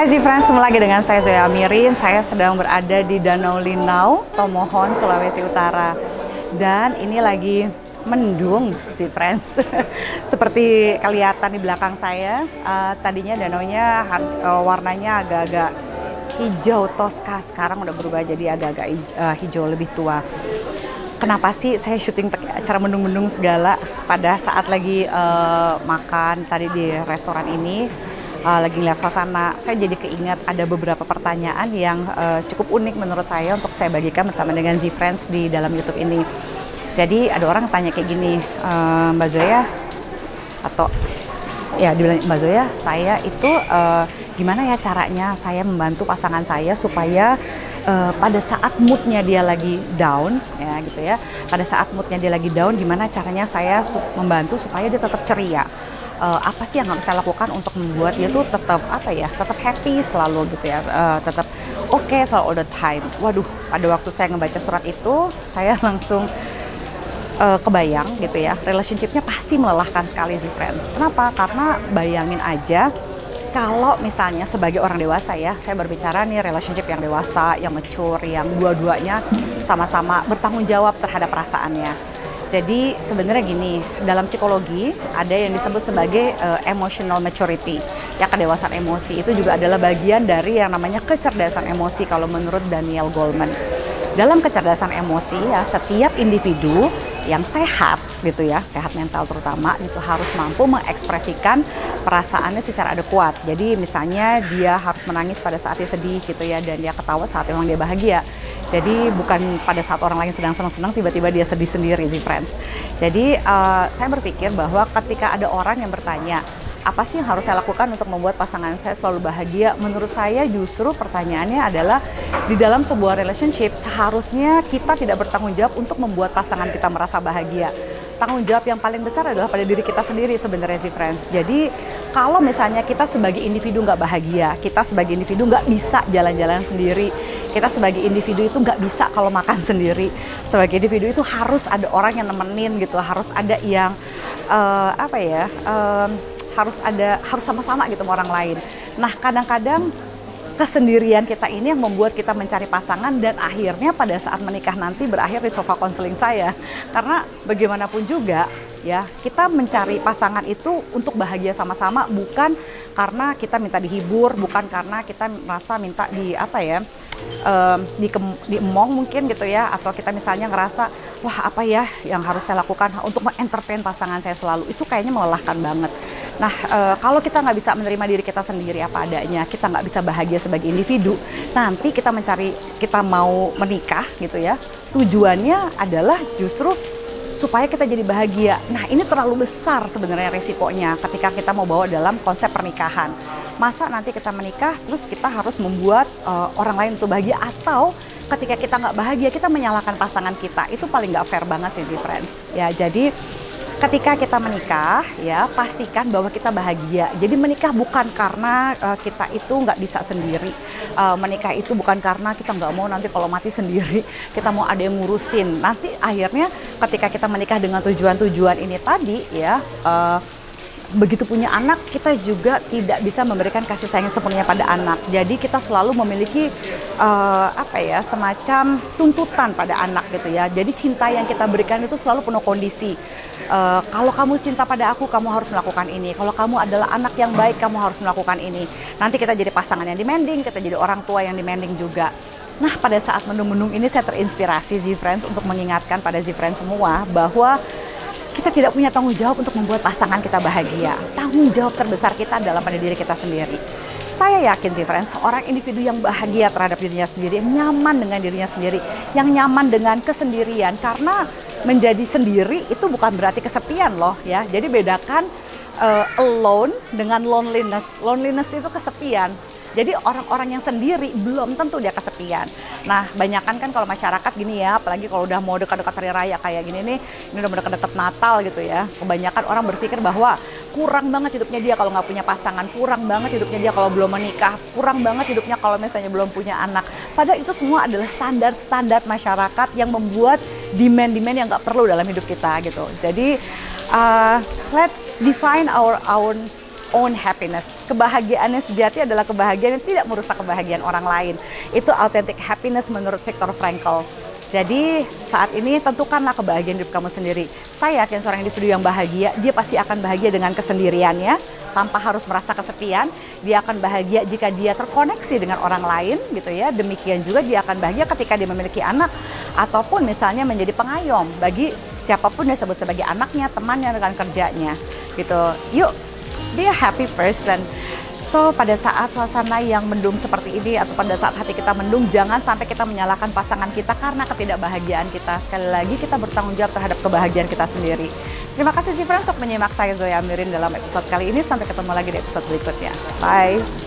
Hai Z-Friends, ketemu lagi dengan saya Zoya Amirin. Saya sedang berada di Danau Linau, Tomohon, Sulawesi Utara. Dan ini lagi mendung Z-Friends. Seperti kelihatan di belakang saya, tadinya danaunya warnanya agak-agak hijau toska. Sekarang udah berubah jadi agak-agak hijau lebih tua. Kenapa sih saya syuting pakai acara mendung-mendung segala pada saat lagi makan tadi di restoran ini? Lagi lihat suasana, saya jadi keinget ada beberapa pertanyaan yang cukup unik menurut saya untuk saya bagikan bersama dengan Z-Friends di dalam YouTube ini. Jadi ada orang tanya kayak gini, Mbak Zoya, atau ya dibilang Mbak Zoya, saya itu gimana ya caranya saya membantu pasangan saya supaya pada saat moodnya dia lagi down, ya gitu ya. Pada saat moodnya dia lagi down, gimana caranya saya membantu supaya dia tetap ceria. Apa sih yang harus saya lakukan untuk membuat dia tuh tetap tetap happy selalu gitu ya, tetap oke selalu all the time. Waduh, pada waktu saya ngebaca surat itu saya langsung kebayang gitu ya, relationship-nya pasti melelahkan sekali sih friends. Kenapa? Karena bayangin aja kalau misalnya sebagai orang dewasa ya, saya berbicara nih relationship yang dewasa, yang mature, yang dua-duanya sama-sama bertanggung jawab terhadap perasaannya. Jadi sebenarnya gini, dalam psikologi ada yang disebut sebagai emotional maturity. Ya, kedewasaan emosi itu juga adalah bagian dari yang namanya kecerdasan emosi kalau menurut Daniel Goleman. Dalam kecerdasan emosi ya, setiap individu yang sehat gitu ya, sehat mental terutama, itu harus mampu mengekspresikan perasaannya secara adekuat. Jadi misalnya dia harus menangis pada saat dia sedih gitu ya, dan dia ketawa saat memang dia bahagia. Jadi bukan pada saat orang lain sedang senang-senang tiba-tiba dia sedih sendiri sih friends. Jadi saya berpikir bahwa ketika ada orang yang bertanya, apa sih yang harus saya lakukan untuk membuat pasangan saya selalu bahagia? Menurut saya justru pertanyaannya adalah di dalam sebuah relationship seharusnya kita tidak bertanggung jawab untuk membuat pasangan kita merasa bahagia. Tanggung jawab yang paling besar adalah pada diri kita sendiri sebenarnya sih friends. Jadi kalau misalnya kita sebagai individu nggak bahagia, kita sebagai individu nggak bisa jalan-jalan sendiri, kita sebagai individu itu nggak bisa kalau makan sendiri, sebagai individu itu harus ada orang yang nemenin gitu, harus ada yang harus sama-sama gitu sama orang lain. Nah, kadang-kadang kesendirian kita ini yang membuat kita mencari pasangan dan akhirnya pada saat menikah nanti berakhir di sofa konseling saya. Karena bagaimanapun juga ya, kita mencari pasangan itu untuk bahagia sama-sama, bukan karena kita minta dihibur, bukan karena kita merasa minta diemong mungkin gitu ya, atau kita misalnya ngerasa wah apa ya yang harus saya lakukan untuk mengentertain pasangan saya selalu, itu kayaknya melelahkan banget. Nah, kalau kita nggak bisa menerima diri kita sendiri apa adanya, kita nggak bisa bahagia sebagai individu, nanti kita mau menikah gitu ya, tujuannya adalah justru supaya kita jadi bahagia. Nah, ini terlalu besar sebenarnya resikonya ketika kita mau bawa dalam konsep pernikahan. Masa nanti kita menikah terus kita harus membuat orang lain untuk bahagia, atau ketika kita nggak bahagia kita menyalahkan pasangan kita, itu paling nggak fair banget sih friends. Ya, jadi ketika kita menikah ya pastikan bahwa kita bahagia. Jadi menikah bukan karena kita itu nggak bisa sendiri. Menikah itu bukan karena kita nggak mau nanti kalau mati sendiri, kita mau ada yang ngurusin. Nanti akhirnya ketika kita menikah dengan tujuan-tujuan ini tadi ya, begitu punya anak kita juga tidak bisa memberikan kasih sayang sepenuhnya pada anak. Jadi kita selalu memiliki semacam tuntutan pada anak gitu ya. Jadi cinta yang kita berikan itu selalu penuh kondisi. Kalau kamu cinta pada aku, kamu harus melakukan ini. Kalau kamu adalah anak yang baik, kamu harus melakukan ini. Nanti kita jadi pasangan yang demanding, kita jadi orang tua yang demanding juga. Nah, pada saat mendung-mendung ini saya terinspirasi Z-Friends untuk mengingatkan pada Z-Friends semua bahwa kita tidak punya tanggung jawab untuk membuat pasangan kita bahagia. Tanggung jawab terbesar kita adalah pada diri kita sendiri. Saya yakin sih friends, seorang individu yang bahagia terhadap dirinya sendiri, yang nyaman dengan dirinya sendiri, yang nyaman dengan kesendirian. Karena menjadi sendiri itu bukan berarti kesepian loh ya. Jadi bedakan alone dengan loneliness. Loneliness itu kesepian. Jadi orang-orang yang sendiri belum tentu dia kesepian. Nah, banyakan kan kalau masyarakat gini ya, apalagi kalau udah mau dekat-dekat hari raya kayak gini nih, ini udah mau dekat-dekat Natal gitu ya. Kebanyakan orang berpikir bahwa kurang banget hidupnya dia kalau nggak punya pasangan, kurang banget hidupnya dia kalau belum menikah, kurang banget hidupnya kalau misalnya belum punya anak. Padahal itu semua adalah standar-standar masyarakat yang membuat demand-demand yang nggak perlu dalam hidup kita gitu. Jadi let's define our own own happiness. Kebahagiaan yang sejati adalah kebahagiaan yang tidak merusak kebahagiaan orang lain. Itu authentic happiness menurut Viktor Frankl. Jadi saat ini tentukanlah kebahagiaan hidup kamu sendiri. Saya yakin seorang individu yang bahagia, dia pasti akan bahagia dengan kesendiriannya, tanpa harus merasa kesepian. Dia akan bahagia jika dia terkoneksi dengan orang lain gitu ya. Demikian juga dia akan bahagia ketika dia memiliki anak, ataupun misalnya menjadi pengayom bagi siapapun yang disebut sebagai anaknya, temannya, rekan kerjanya gitu. Yuk, be a happy person. So, pada saat suasana yang mendung seperti ini, atau pada saat hati kita mendung, jangan sampai kita menyalahkan pasangan kita karena ketidakbahagiaan kita. Sekali lagi, kita bertanggung jawab terhadap kebahagiaan kita sendiri. Terima kasih, Friends, untuk menyimak saya, Zoya Amirin, dalam episode kali ini. Sampai ketemu lagi di episode berikutnya. Bye!